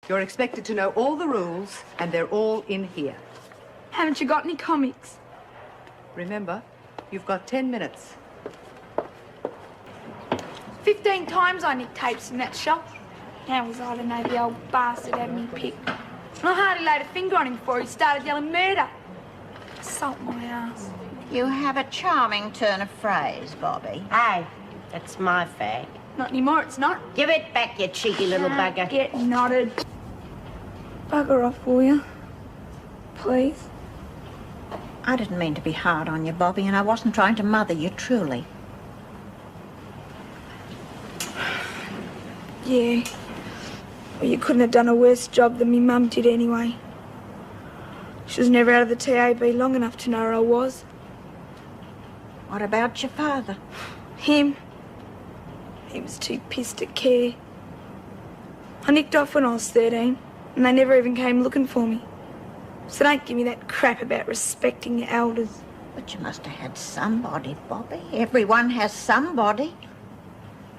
You're expected to know all the rules, and they're all in here. Haven't you got any comics? Remember, you've got 10 minutes. 15 times I nicked tapes in that shop. How was I to know the old bastard had me picked? And I hardly laid a finger on him before he started yelling murder. Salt my ass. You have a charming turn of phrase, Bobbie. Hey, that's my fag. Not anymore, it's not. Give it back, you cheeky little bugger. Get knotted. Bugger off, will you? Please. I didn't mean to be hard on you, Bobbie, and I wasn't trying to mother you, truly. Yeah. Well, you couldn't have done a worse job than me mum did anyway. She was never out of the TAB long enough to know where I was. What about your father? Him? He was too pissed to care. I nicked off when I was 13, and they never even came looking for me. So don't give me that crap about respecting your elders. But you must have had somebody, Bobbie. Everyone has somebody.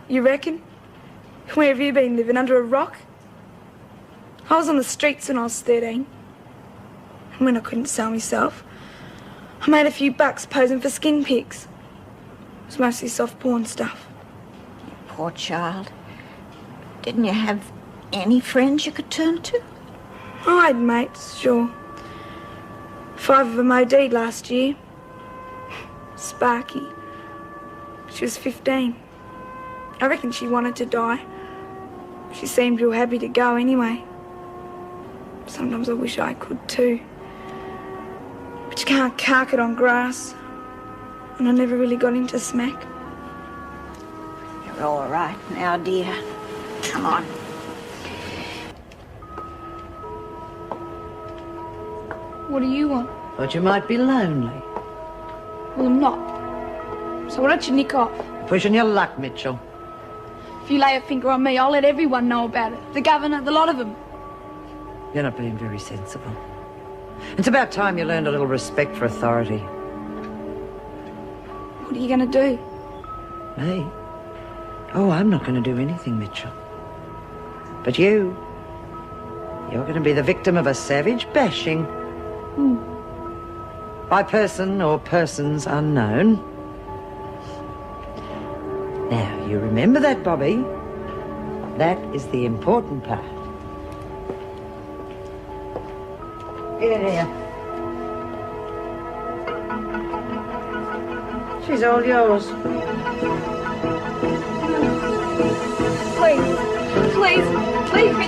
You reckon? Where have you been living, under a rock? I was on the streets when I was 13. And when I couldn't sell myself, I made a few bucks posing for skin pics. It was mostly soft porn stuff. You poor child. Didn't you have any friends you could turn to? I had mates, sure. 5 of them OD'd last year. Sparky. She was 15. I reckon she wanted to die. She seemed real happy to go anyway. Sometimes I wish I could too. But you can't cark it on grass. And I never really got into smack. You're all right now, dear. Come on. What do you want? But you might be lonely. Well, I'm not. So why don't you nick off? Pushing your luck, Mitchell. If you lay a finger on me, I'll let everyone know about it. The governor, the lot of them. You're not being very sensible. It's about time you learned a little respect for authority. What are you going to do? Me? Oh, I'm not going to do anything, Mitchell. But you're going to be the victim of a savage bashing. By person or persons unknown. Now, you remember that, Bobbie? That is the important part. Here. She's all yours. Please, leave me.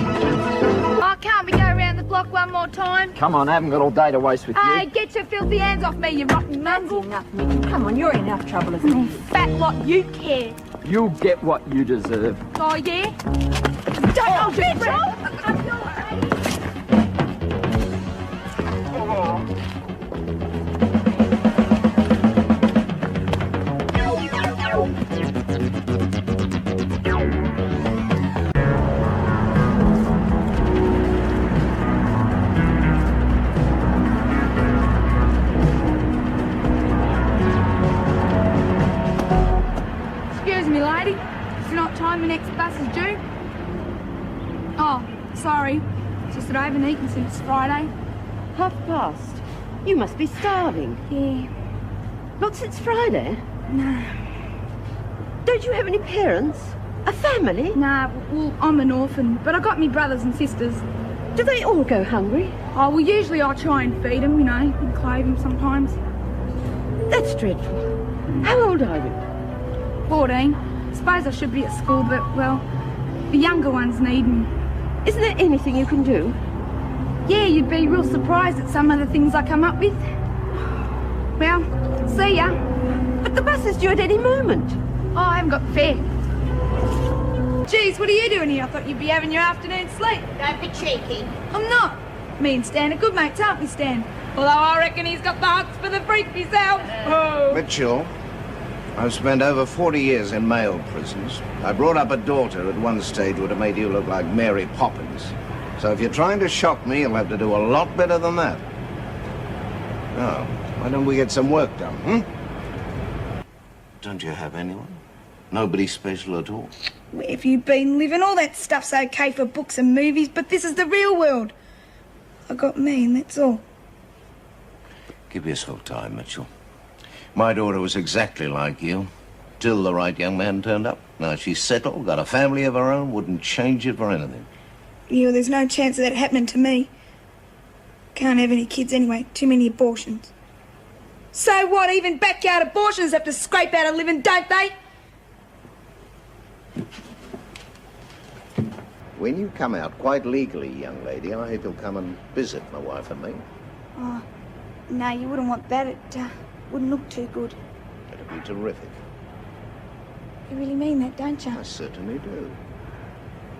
Oh, can't we go around the block one more time? Come on, I haven't got all day to waste with Hey, you. get your filthy hands off me, you rotten mongrel. Enough, Mitchell. Come on, you're in enough trouble as it is. Fat lot, you care. You'll get what you deserve. Oh, yeah? Don't Mitchell! Excuse me, lady. It's not time, the next bus is due. Oh, sorry. It's just that I haven't eaten since Friday. 1:30. You must be starving. Yeah. Not since Friday? No. Don't you have any parents? A family? Nah, well, I'm an orphan, but I got me brothers and sisters. Do they all go hungry? Oh, well, usually I try and feed them, you know, and clothe them sometimes. That's dreadful. How old are you? 14. Suppose I should be at school, but, well, the younger ones need me. Isn't there anything you can do? Yeah, you'd be real surprised at some of the things I come up with. Well, see ya. But the bus is due at any moment. Oh, I haven't got the fare. Geez, what are you doing here? I thought you'd be having your afternoon sleep. Don't be cheeky. I'm not. Me and Stan are good mates, aren't we, Stan? Although I reckon he's got the hots for the freak himself. Oh. Mitchell, I've spent over 40 years in male prisons. I brought up a daughter at one stage would have made you look like Mary Poppins. So if you're trying to shock me, you'll have to do a lot better than that. Oh, why don't we get some work done, hmm? Don't you have anyone? Nobody special at all. Where have you been living? All that stuff's okay for books and movies, but this is the real world. I got me, and that's all. Give yourself time, Mitchell. My daughter was exactly like you, till the right young man turned up. Now she's settled, got a family of her own, wouldn't change it for anything. Yeah, there's no chance of that happening to me. Can't have any kids anyway, too many abortions. So what, even backyard abortions have to scrape out a living, don't they? When you come out quite legally, young lady, I hope you'll come and visit my wife and me. Oh, no, you wouldn't want that. It wouldn't look too good. It'd be terrific. You really mean that, don't you? I certainly do.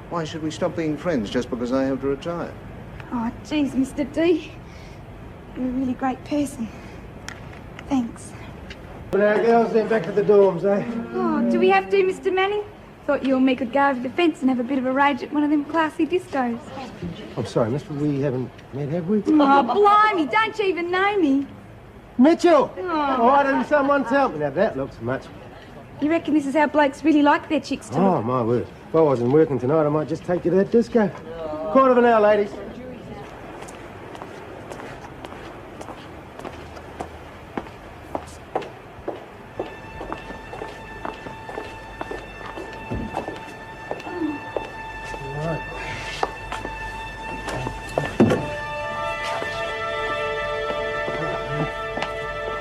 Why should we stop being friends just because I have to retire? Oh, geez, Mr. D. You're a really great person. Thanks. Now, girls, then back to the dorms, eh? Oh, do we have to, Mr. Manning? Thought you and me could go over the fence and have a bit of a rage at one of them classy discos. I'm sorry, miss, but we haven't met, have we? Oh, blimey, don't you even know me? Mitchell! Oh, why didn't someone tell me? Now, that looks much. You reckon this is how blokes really like their chicks to Oh, look? my word. If I wasn't working tonight, I might just take you to that disco. Quarter of an hour, ladies.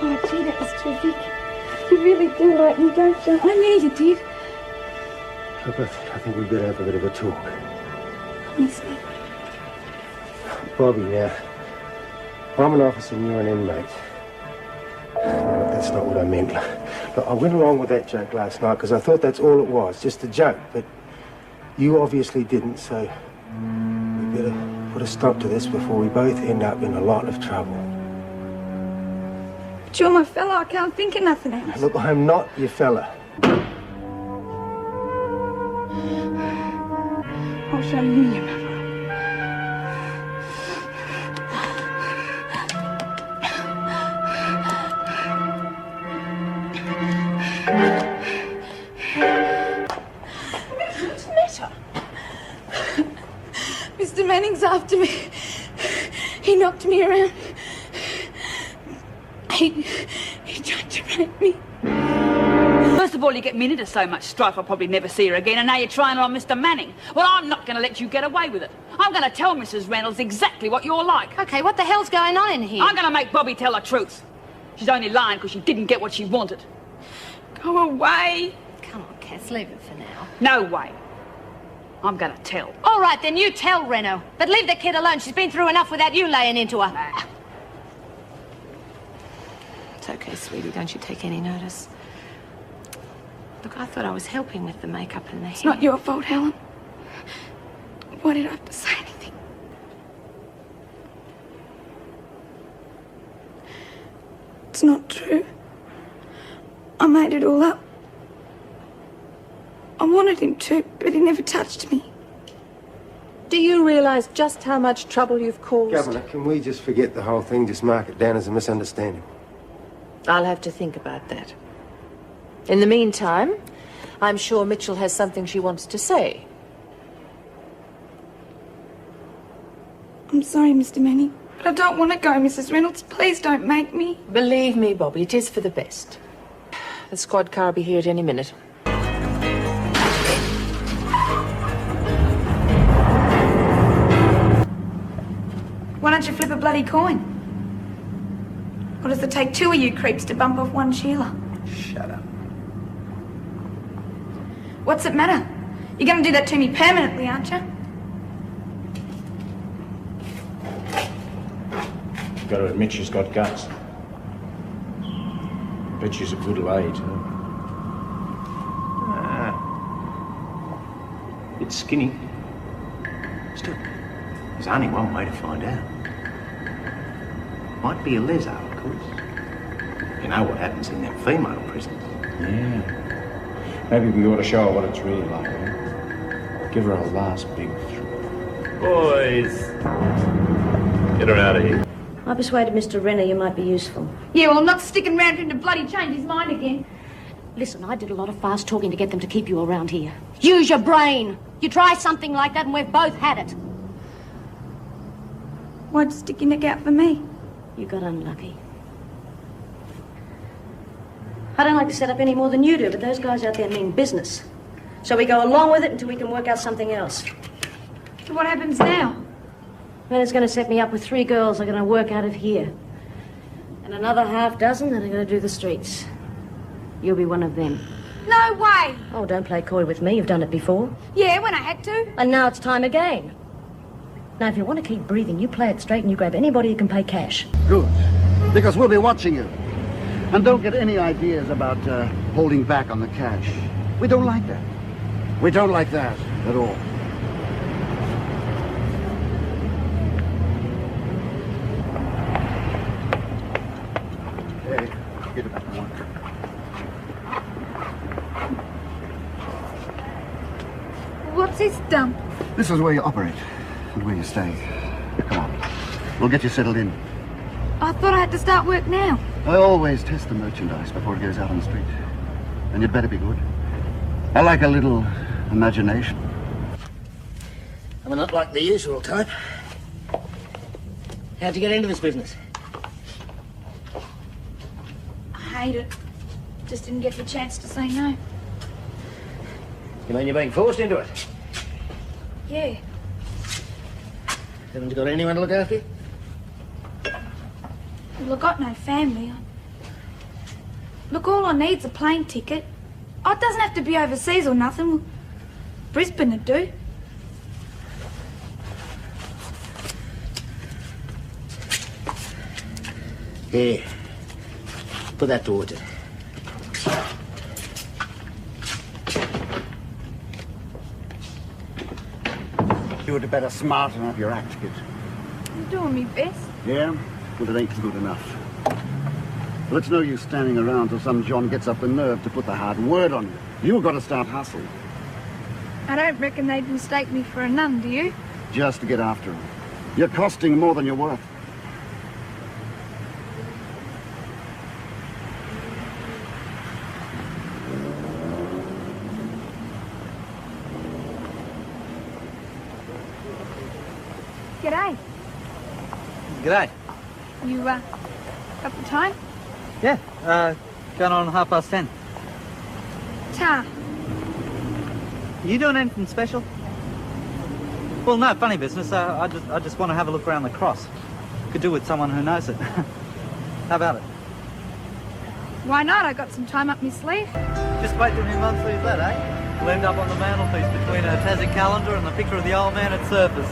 Oh, gee, that was terrific. You really do like me, don't you? I knew you did. Look, I think we'd better have a bit of a talk. Miss me. Bobbie, now, I'm an officer and you're an inmate. No, look, that's not what I meant. Look, I went along with that joke last night because I thought that's all it was, just a joke. But you obviously didn't, so we better put a stop to this before we both end up in a lot of trouble. But you're my fella, I can't think of nothing else. Look, I'm not your fella. I'll show you your mother. Mr. Manning's after me. He knocked me around. He tried to rape me. First of all, you get me into so much strife I'll probably never see her again, and now you're trying it on Mr. Manning. Well, I'm not going to let you get away with it. I'm going to tell Mrs. Reynolds exactly what you're like. Okay, what the hell's going on in here? I'm going to make Bobbie tell the truth. She's only lying because she didn't get what she wanted. Go away. Come on, Cass, leave it for now. No way. I'm going to tell. All right, then you tell Reno. But leave the kid alone. She's been through enough without you laying into her. Nah. It's okay, sweetie. Don't you take any notice. Look, I thought I was helping with the makeup and the hair. It's not your fault, Helen. Why did I have to say anything? It's not true. I made it all up. I wanted him to, but he never touched me. Do you realise just how much trouble you've caused? Governor, can we just forget the whole thing, just mark it down as a misunderstanding? I'll have to think about that. In the meantime, I'm sure Mitchell has something she wants to say. I'm sorry, Mr. Manning, but I don't want to go, Mrs. Reynolds. Please don't make me. Believe me, Bobbie, it is for the best. The squad car will be here at any minute. Why don't you flip a bloody coin? Or does it take two of you creeps to bump off one Sheila? Shut up. What's it matter? You're going to do that to me permanently, aren't you? Got to admit she's got guts. Bet she's a good lady, too. Bit skinny. Still, there's only one way to find out. Might be a leso, of course. You know what happens in them female prisons. Yeah. Maybe we ought to show her what it's really like, eh? Give her a last big thrill. Boys, get her out of here. I persuaded Mr. Renner you might be useful. Yeah, well, I'm not sticking around for him to bloody change his mind again. Listen, I did a lot of fast talking to get them to keep you around here. Use your brain. You try something like that and we've both had it. Why'd you stick your neck out for me? You got unlucky. I don't like to set up any more than you do, but those guys out there mean business. So we go along with it until we can work out something else. So what happens now? Mana's going to set me up with 3 girls that are going to work out of here. And another half dozen that are going to do the streets. You'll be one of them. No way! Oh, don't play coy with me. You've done it before. Yeah, when I had to. And now it's time again. Now, if you want to keep breathing, you play it straight and you grab anybody who can pay cash. Good. Because we'll be watching you. And don't get any ideas about holding back on the cash. We don't like that. We don't like that at all. Hey, get it back to work. What's this dump? This is where you operate and where you stay. Come on. We'll get you settled in. I thought I had to start work now. I always test the merchandise before it goes out on the street. And you'd better be good. I like a little imagination. I'm not like the usual type. How'd you get into this business? I hate it. Just didn't get the chance to say no. You mean you're being forced into it? Yeah. Haven't you got anyone to look after you? Well, I've got no family. Look, all I need's a plane ticket. Oh, it doesn't have to be overseas or nothing. Brisbane would do. Here. Put that towards it. You would better smarten up your act, kid. I'm doing my best. Yeah? Well, it ain't good enough. Well, it's no use standing around till some John gets up the nerve to put the hard word on you. You've got to start hustling. I don't reckon they'd mistake me for a nun, do you? Just to get after him. You're costing more than you're worth. G'day. G'day. You, got the time? Yeah, going on 10:30. Ta. You doing anything special? Well, no, funny business. I just want to have a look around the cross. Could do with someone who knows it. How about it? Why not? I got some time up my sleeve. Just wait till my mum sees that, eh? We'll end up on the mantelpiece between a Tassie calendar and the picture of the old man at Surfers.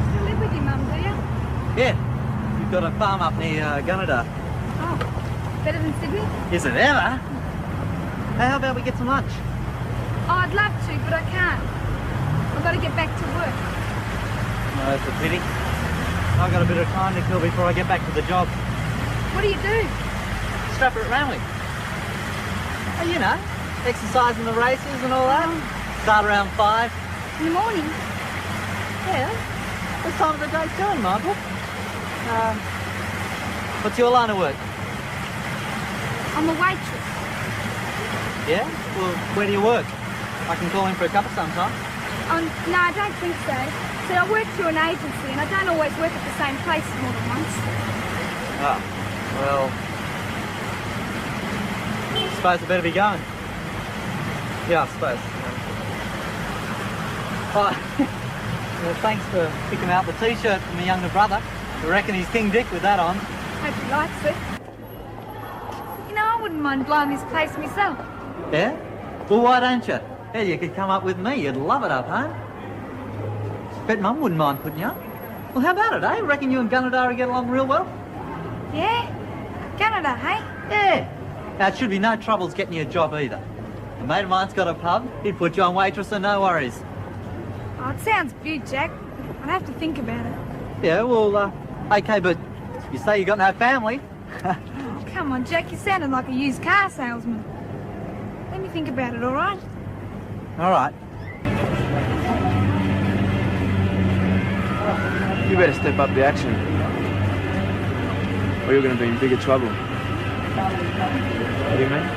You live with your mum, do you? Yeah, we've got a farm up near Gunnedah. Oh, better than Sydney? Is it ever? Hey, how about we get some lunch? Oh, I'd love to, but I can't. I've got to get back to work. No, that's a pity. I've got a bit of time to kill before I get back to the job. What do you do? Strapper at Ramley. Oh, you know, exercising the races and all that. Start around 5. In the morning? Yeah. What time of the day doing, Michael? What's your line of work? I'm a waitress. Yeah? Well, where do you work? I can call in for a cuppa sometime. No, I don't think so. See, I work through an agency and I don't always work at the same place more than once. Oh, well, I suppose I better be going. Yeah, I suppose. Oh, well, thanks for picking out the T-shirt for my younger brother. I reckon he's King Dick with that on. Hope he likes it. You know, I wouldn't mind blowing this place myself. Yeah? Well, why don't you? Yeah, you could come up with me. You'd love it up home. Bet Mum wouldn't mind putting you up. Well, how about it, eh? Reckon you and Gunnedah get along real well? Yeah? Gunnedah, hey? Yeah. Now, it should be no troubles getting you a job either. A mate of mine's got a pub. He'd put you on waitress and no worries. Oh, it sounds good, Jack. I'd have to think about it. Yeah, well, okay, but you say you got no family. Come on, Jack, you sounded like a used car salesman. Let me think about it, all right? All right. You better step up the action, or you're going to be in bigger trouble. What do you mean?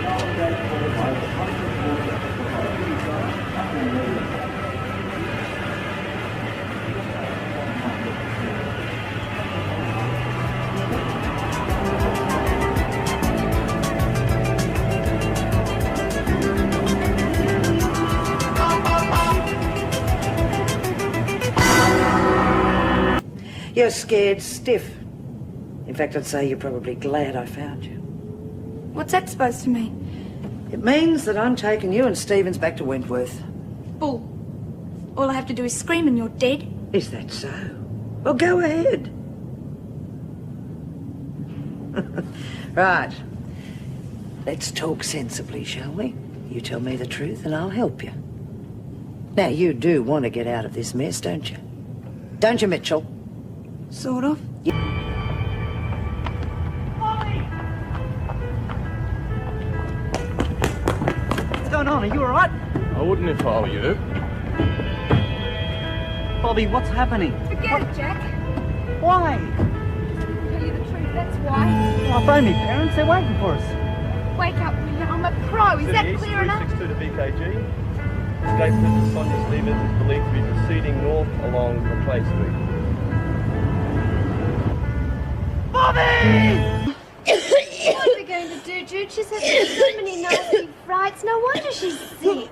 You're scared stiff. In fact, I'd say you're probably glad I found you. What's that supposed to mean? It means that I'm taking you and Stevens back to Wentworth. Bull. All I have to do is scream and you're dead. Is that so? Well, go ahead. Right. Let's talk sensibly, shall we? You tell me the truth and I'll help you. Now, you do want to get out of this mess, don't you? Don't you, Mitchell? Sort of. What's going on? Are you all right? I wouldn't if I were you. Bobbie, what's happening? Forget it, Jack. Why? Tell you the truth, that's why. I phoned me parents. They're waiting for us. Wake up, will you? I'm a pro. Is that clear enough? 362 to BKG. Escape Princess Sonia Stevens is believed to be proceeding north along McClay Street. Bobbie! What are we going to do, Jude? She's had so many nasty frights. No wonder she's sick.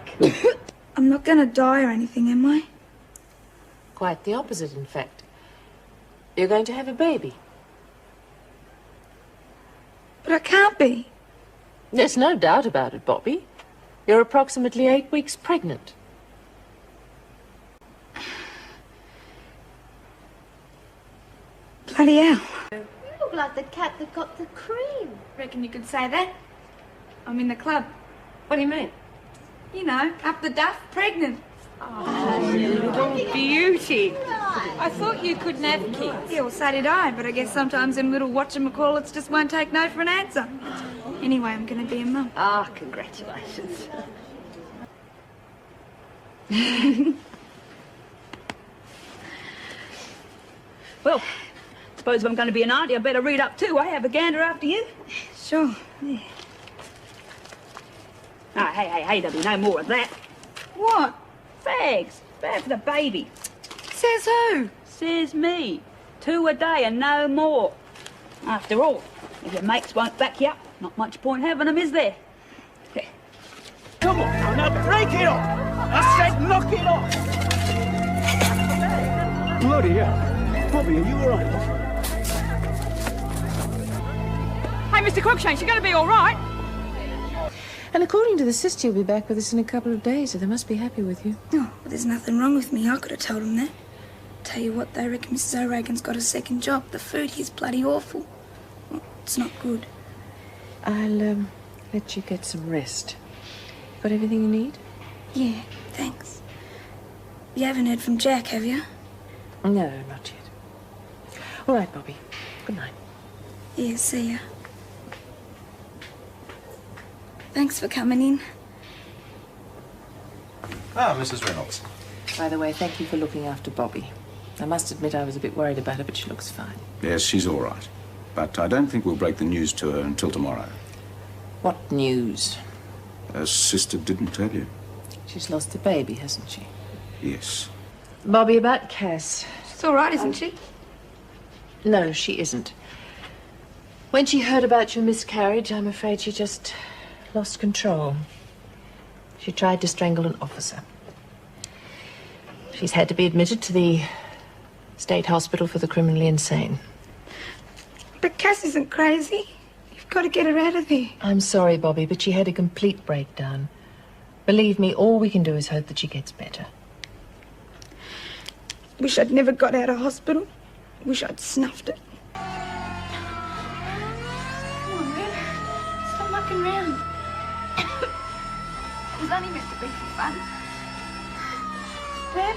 I'm not going to die or anything, am I? Quite the opposite, in fact. You're going to have a baby. But I can't be. There's no doubt about it, Bobbie. You're approximately 8 weeks pregnant. Bloody hell. You look like the cat that got the cream. Reckon you could say that? I'm in the club. What do you mean? You know, up the duff, pregnant. Oh, you little beauty. I thought you couldn't have kids. Yeah, well, so did I, but I guess sometimes them little whatchamacallits just won't take no for an answer. Anyway, I'm going to be a mum. Ah, congratulations. Well, suppose if I'm going to be an auntie, I better read up too. I have a gander after you. Sure, yeah. Ah, hey, there'll be no more of that. What? Fags. Bad for the baby. Says who? Says me. 2 a day and no more. After all, if your mates won't back you up, not much point having them, is there? Come on, now break it off! I said knock it off! Bloody hell. Bobbie, are you all right? Hey, Mr. Cruikshanks, you're going to be all right. And according to the sister, you'll be back with us in a couple of days, so they must be happy with you. Oh, well, there's nothing wrong with me. I could have told them that. Tell you what, they reckon Mrs. O'Regan's got a second job. The food here's bloody awful. Well, it's not good. I'll, let you get some rest. Got everything you need? Yeah, thanks. You haven't heard from Jack, have you? No, not yet. All right, Bobbie. Good night. Yeah, see ya. Thanks for coming in. Ah, Mrs. Reynolds. By the way, thank you for looking after Bobbie. I must admit I was a bit worried about her, but she looks fine. Yes, she's all right. But I don't think we'll break the news to her until tomorrow. What news? Her sister didn't tell you. She's lost the baby, hasn't she? Yes. Bobbie, about Cass. She's all right, isn't she? No, she isn't. When she heard about your miscarriage, I'm afraid she just lost control. She tried to strangle an officer. She's had to be admitted to the state hospital for the criminally insane. But Cass isn't crazy. You've got to get her out of there. I'm sorry, Bobbie, but she had a complete breakdown. Believe me, all we can do is hope that she gets better. Wish I'd never got out of hospital. Wish I'd snuffed it. Come on, Reb. Stop mucking around. It was only meant to be for fun. Reb?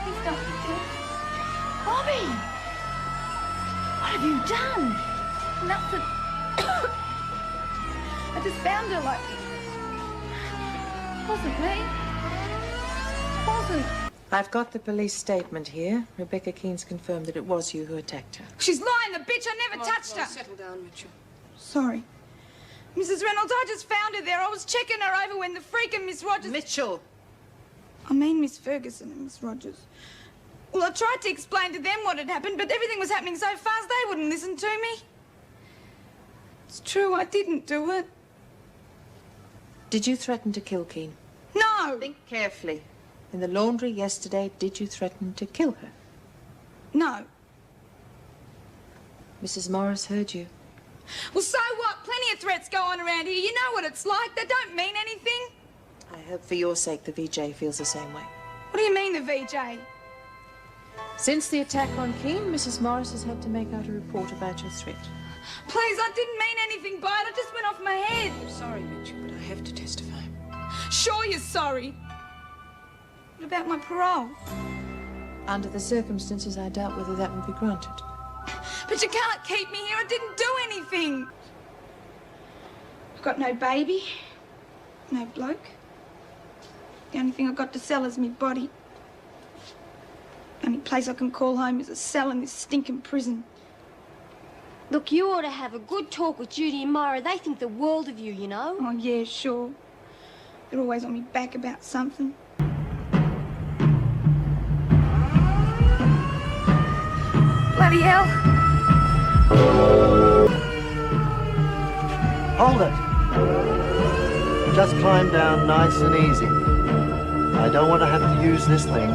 Please don't be dead. Bobbie! What have you done? Nothing. I just found her like... Wasn't me. Wasn't. I've got the police statement here. Rebecca Keene's confirmed that it was you who attacked her. She's lying, the bitch. I never touched her. Settle down, Mitchell. Sorry. Mrs. Reynolds, I just found her there. I was checking her over when the freaking Miss Rogers... Mitchell! I mean Miss Ferguson and Miss Rogers. Well, I tried to explain to them what had happened, but everything was happening so fast they wouldn't listen to me. It's true, I didn't do it. Did you threaten to kill Keene? No! Think carefully. In the laundry yesterday, did you threaten to kill her? No. Mrs. Morris heard you. Well, so what? Plenty of threats go on around here. You know what it's like. They don't mean anything. I hope for your sake the VJ feels the same way. What do you mean, the VJ? Since the attack on Keene, Mrs. Morris has had to make out a report about your threat. Please, I didn't mean anything by it. It just went off my head. I'm sorry, Mitchell, but I have to testify. Sure you're sorry. What about my parole? Under the circumstances, I doubt whether that will be granted. But you can't keep me here. I didn't do anything. I've got no baby, no bloke. The only thing I've got to sell is me body. The only place I can call home is a cell in this stinking prison. Look, you ought to have a good talk with Judy and Myra. They think the world of you, you know. Oh, yeah, sure. They're always on me back about something. Bloody hell. Hold it. Just climb down nice and easy. I don't want to have to use this thing.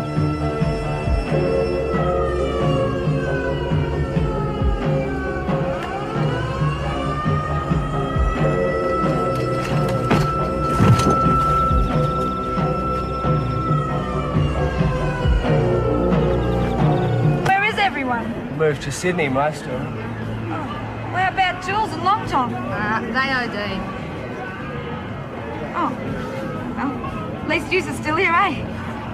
Where is everyone? Moved to Sydney, most of them. Where about Jules and Long Tom? They OD. Oh. Well, at least yous are still here, eh?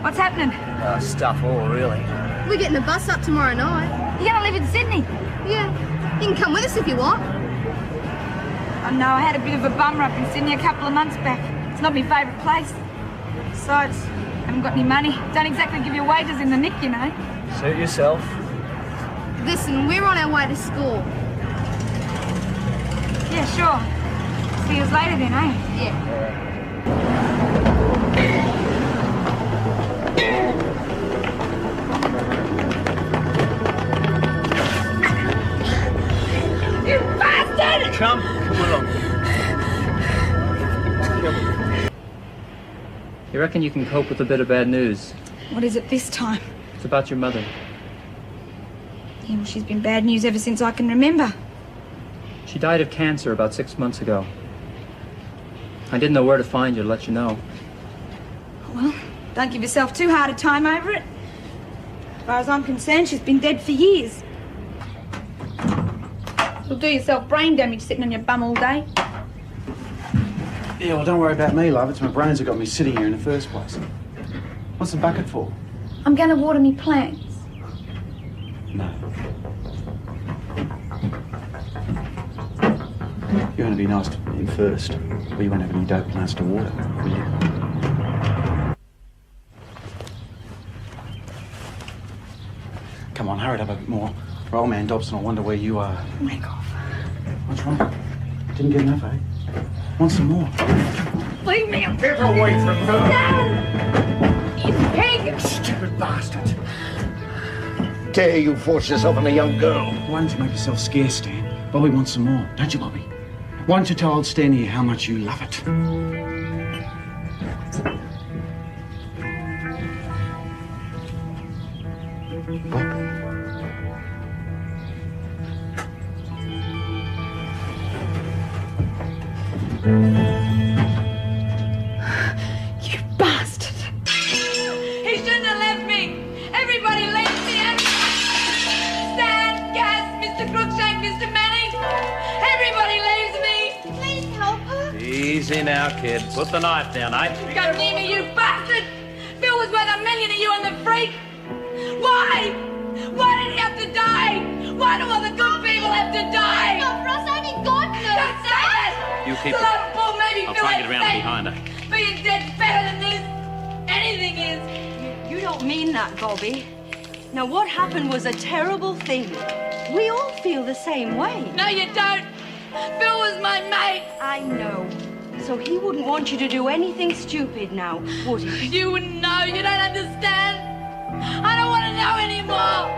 What's happening? Stuff all, really. We're getting a bus up tomorrow night. You're gonna live in Sydney? Yeah. You can come with us if you want. Oh, no, I had a bit of a bummer up in Sydney a couple of months back. It's not my favourite place. Besides, I haven't got any money. Don't exactly give you wages in the nick, you know. Suit yourself. Listen, we're on our way to school. Yeah, sure. See you later then, eh? Yeah. You bastard! Come along. You reckon you can cope with a bit of bad news? What is it this time? It's about your mother. Yeah, well, she's been bad news ever since I can remember. She died of cancer about 6 months ago. I didn't know where to find you to let you know. Well, don't give yourself too hard a time over it. As far as I'm concerned, she's been dead for years. You'll do yourself brain damage sitting on your bum all day. Yeah, well, don't worry about me, love. It's my brains that got me sitting here in the first place. What's the bucket for? I'm going to water me plants. No. You're going to be nice to me first, but you won't have any dope plants to water, will you? Come on, hurry it up a bit more. Or old man Dobson will wonder where you are. Make off. What's wrong? Didn't get enough, eh? Want some more? Leave me alone. Get away from her. Dad! You pig! Stupid bastard. Dare you force yourself on a young girl? Why don't you make yourself scarce, Stan? Bobbie wants some more, don't you, Bobbie? Why don't you tell old Stan here how much you love it? You bastard! He shouldn't have left me! Everybody leaves me! Stan, Gas, Mr. Crookshank, Mr. Manning! Everybody leaves me! Please help her. Easy now, kid. Put the knife down, eh? Come near me, you bastard! Bill was worth $1 million to you and the freak! Why? Why did he have to die? Why do all the good people have to die? Not for us, only God knows. Don't say that! You keep It's a lot of bull, maybe I'll Bill try and ain't get around safe. behind her. Being dead's better than this. Anything is. You don't mean that, Bobbie. Now, what happened was a terrible thing. We all feel the same way. No, you don't. Phil was my mate. I know. So he wouldn't want you to do anything stupid now, would he? You wouldn't know. You don't understand. I don't want to know anymore.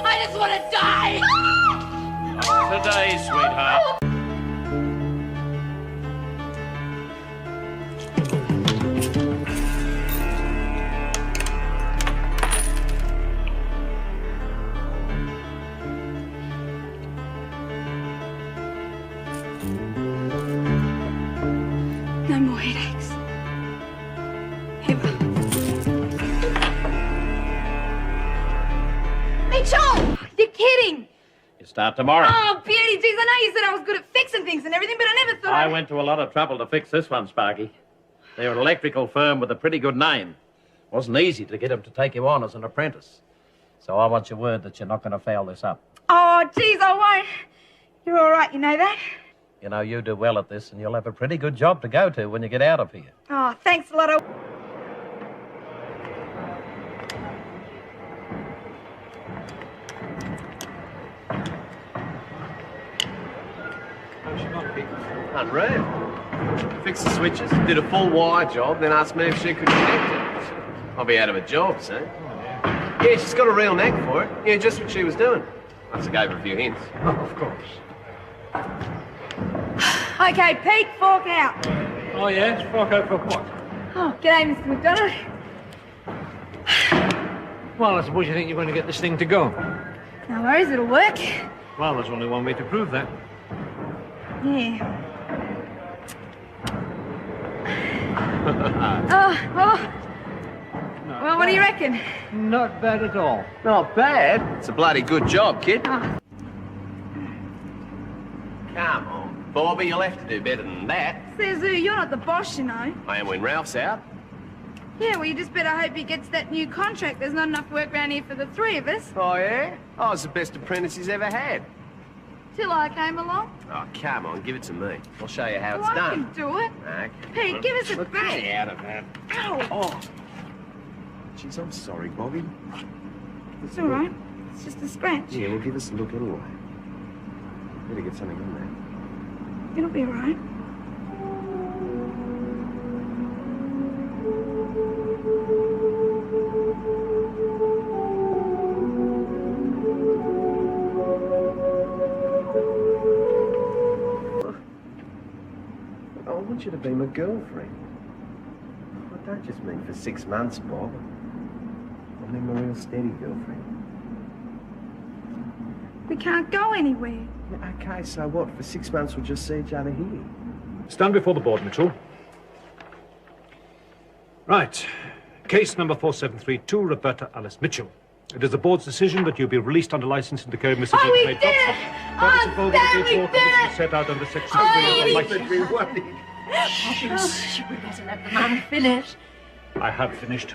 I just want to die. Not today, sweetheart. No more headaches. Ever. Mitchell! You're kidding! You start tomorrow. Oh, beauty, geez, I know you said I was good at fixing things and everything, but I never thought I went to a lot of trouble to fix this one, Sparky. They're an electrical firm with a pretty good name. Wasn't easy to get them to take you on as an apprentice. So I want your word that you're not going to foul this up. Oh, geez, I won't. You're all right, you know that? You know, you do well at this, and you'll have a pretty good job to go to when you get out of here. Oh, thanks a lot. Unreal. Fixed the switches, did a full wire job, then asked me if she could connect it. I'll be out of a job soon. Yeah, she's got a real knack for it. Yeah, just what she was doing. I just gave her a few hints. Oh, of course. Okay, Pete, fork out. Oh, yes? Fork out for what? Oh, g'day, Mr. McDonald. Well, I suppose you think you're going to get this thing to go. No worries, it'll work. Well, there's only one way to prove that. Yeah. Oh. Well, what do you reckon? Not bad at all. Not bad. It's a bloody good job, kid. Oh. Come on, Bobbie, you'll have to do better than that. Says who? You're not the boss, you know. I am when Ralph's out. Yeah, well, you just better hope he gets that new contract. There's not enough work around here for the three of us. Oh, yeah? I was the best apprentice he's ever had. Till I came along. Oh, come on, give it to me. I'll show you how it's I done. can do it. Okay. Pete, give us a Look, back. get out of that. Ow. Oh. Jeez, I'm sorry, Bobbie. It's all right. It's just a scratch. Yeah, well, give us a look anyway. Better get something in there. It'll be all right. I want you to be my girlfriend. I don't just mean for 6 months, Bob. I mean my real steady girlfriend. We can't go anywhere. Okay, so what? For 6 months we'll just see each other here. Stand before the board, Mitchell. Right. Case number 4732, Roberta Alice Mitchell. It is the board's decision that you be released under license in the care of Mrs. Oh, we May did it! Oh, damn, we did it! Set out under section 3 Oh, of the license. Should we better let the man finish? I have finished.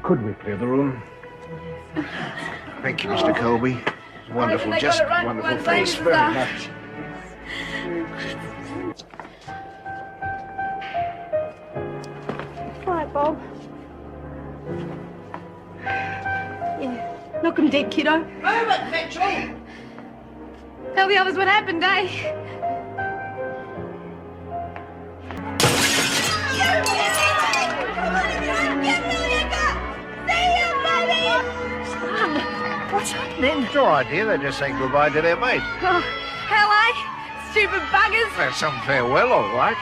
Could we clear the room? Thank you, Mr. Colby. Wonderful, they just got it right wonderful. one Thanks time, very sir. much. All right, Bob. Yeah. Knock 'em dead, kiddo. Move it, Mitchell! Tell the others what happened, eh? What's happening? It's all right, dear. They just saying goodbye to their mate. Oh, hell, eh? Stupid buggers. That's some farewell, all right.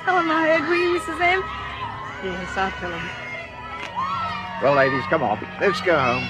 Tell them I heard, will you, Mrs. M? Yes, I'll tell him. Well, ladies, come on. Let's go home.